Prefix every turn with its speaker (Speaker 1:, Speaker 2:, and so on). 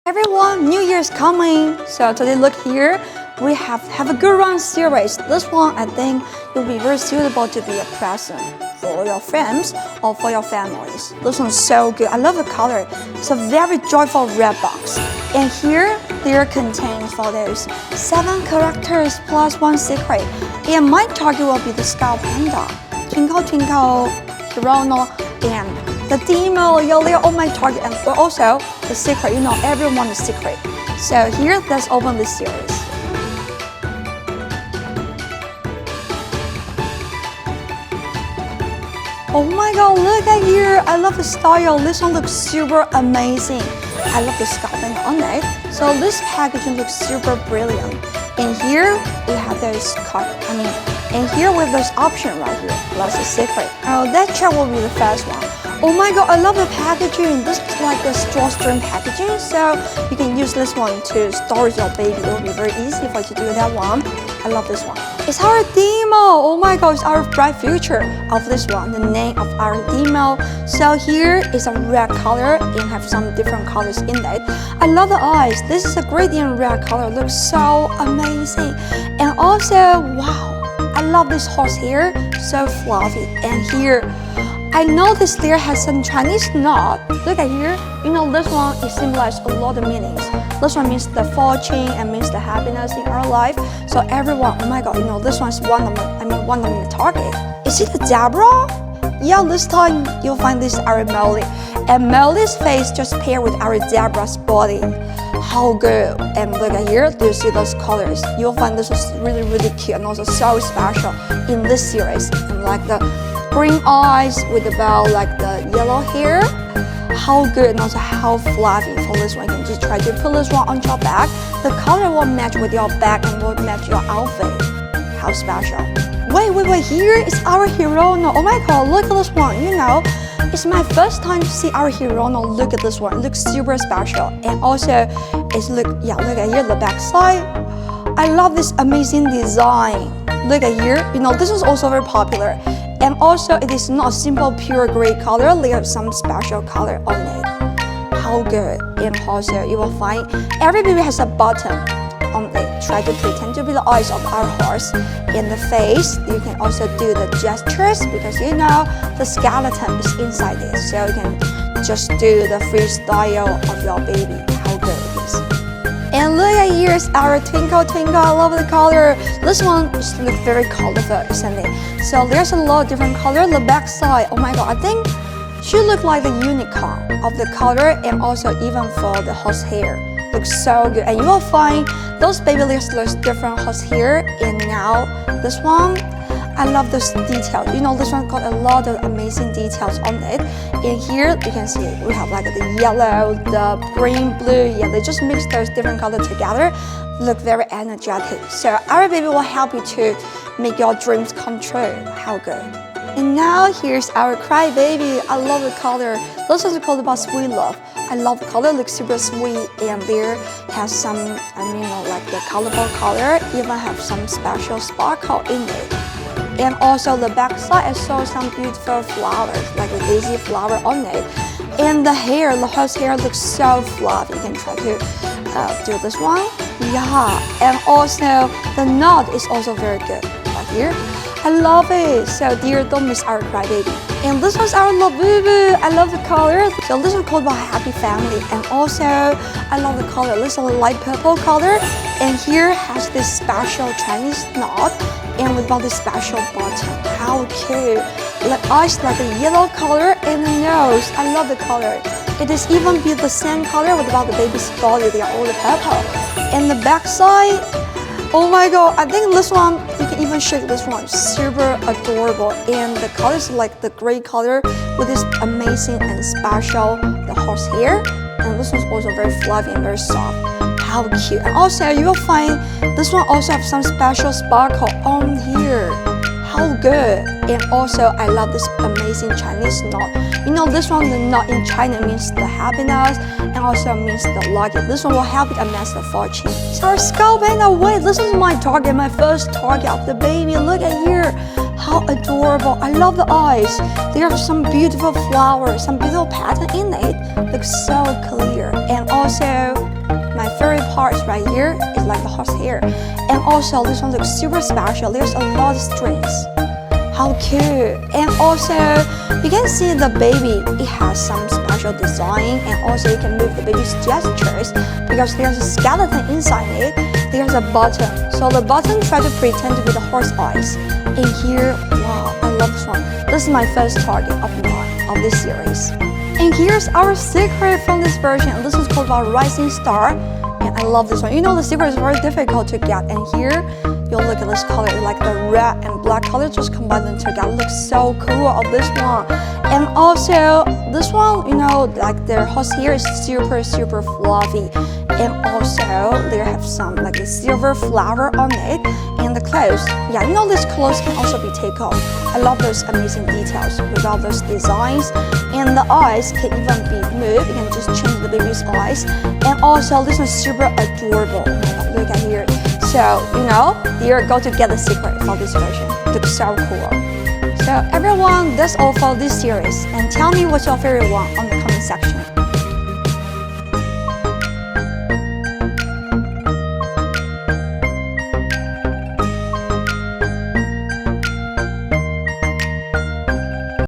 Speaker 1: Everyone, New Year's coming. So today look here, we have a good run series. This one I think will be very suitable to be a present for your friends or for your families. This one's so good. I love the color. It's a very joyful red box. And here there contains for those 7 characters plus 1 secret. And my target will be the Scout Panda, Twinkle Twinkle, Hirono, and the demo, they are all my target, and also the secret. Everyone is secret. So here, let's open this series. Oh my God, look at here! I love the style. This one looks super amazing. I love the sculpting on it. So this packaging looks super brilliant. And here we have those cards. And here we have those options right here. Plus the secret. Oh, that check will be the first one. Oh my God, I love the packaging. This is like a drawstring packaging, so you can use this one to store your baby. It will be very easy for you to do that one. I love this one. It's our demo. Oh my God, it's our bright future of this one, the name of our demo. So here is a red color and have some different colors in it. I love the eyes. This is a gradient red color. It looks so amazing. And also, wow, I love this horsehair, so fluffy. And here, I noticed there has some Chinese knot. Look at here. This one it symbolizes a lot of meanings. This one means the fortune and means the happiness in our life. So everyone, oh my God, this one's one of my target. Is it the zebra? Yeah, this time you'll find this our Melly. And Melly's face just paired with our zebra's body. How good. And look at here, do you see those colors? You'll find this is really, really cute and also so special in this series. And like the green eyes with about like the yellow hair. How good and also how fluffy for this one. You can just try to put this one on your back. The color will match with your back and will match your outfit. How special. Wait, here is our Hirono. Oh my God, look at this one. It's my first time to see our Hirono. Look at this one. It looks super special. And also, look at here, the back side. I love this amazing design. Look at here. This is also very popular. And also, it is not a simple pure gray color. They have some special color on it. How good. And also, you will find every baby has a button on it. Try to pretend to be the eyes of our horse. In the face, you can also do the gestures because the skeleton is inside this. So you can just do the freestyle of your baby. How good it is. And look at here's our Twinkle Twinkle. I love the color. This one just looks very colorful, isn't it? So there's a lot of different color. The back side, oh my God, I think she look like the unicorn of the color and also even for the horsehair. Looks so good. And you will find those baby looks different horsehair. And now this one, I love those details. This one got a lot of amazing details on it. And here you can see we have like the yellow, the green, blue. Yeah, they just mix those different colors together. Look very energetic. So our baby will help you to make your dreams come true. How good. And now here's our cry baby. I love the color. This is called about sweet love. I love the color. It looks super sweet. And there has some, like the colorful color. Even have some special sparkle in it. And also the back side, I saw some beautiful flowers, like a daisy flower on it. And the horse hair looks so fluffy. You can try to do this one. Yeah, and also the knot is also very good right here. I love it. So dear, don't miss our crybaby. And this one's our Labubu. I love the color. So this one's called about Happy Family. And also, I love the color. This is a light purple color. And here has this special Chinese knot. And without this special button. How cute. The eyes like a yellow color and the nose. I love the color. It is even be the same color with about the baby's body. They are all the purple. And the back side, oh my God, I think this one, you can even shake this one. Super adorable. And the color is like the gray color with this amazing and special, the horsehair. And this one's also very fluffy and very soft. How cute. And also, you will find this one also have some special sparkle on here. How good. And also, I love this amazing Chinese knot. This one, the knot in China means the happiness and also means the lucky. This one will help you amass the fortune. So our scalp and wait, this is my target, my first target of the baby. Look at here. How adorable. I love the eyes. There are some beautiful flowers, some beautiful pattern in it. Looks so clear. And also, parts right here is like the horse hair. And also this one looks super special. There's a lot of strings. How cute. And also you can see the baby, it has some special design, and also you can move the baby's gestures because there's a skeleton inside it. There's a button, so the button try to pretend to be the horse eyes. And here, wow, I love this one. This is my first target of this series. And here's our secret from this version. This is called about Rising Star, and I love this one. You know the secret is very difficult to get, and here you'll look at this color, like the red and black color, just combine them together. It looks so cool of this one. And also this one, you know, like their horse hair is super fluffy, and also they have some like a silver flower on it. And the clothes, yeah, you know, these clothes can also be taken off. I love those amazing details without those designs. And the eyes can even be moved. You can just change the baby's eyes. And also this is super adorable. Look at here. So, you know, you're going to get the secret for this version. It looks so cool. So everyone, that's all for this series. And tell me what's your favorite one on the comment section.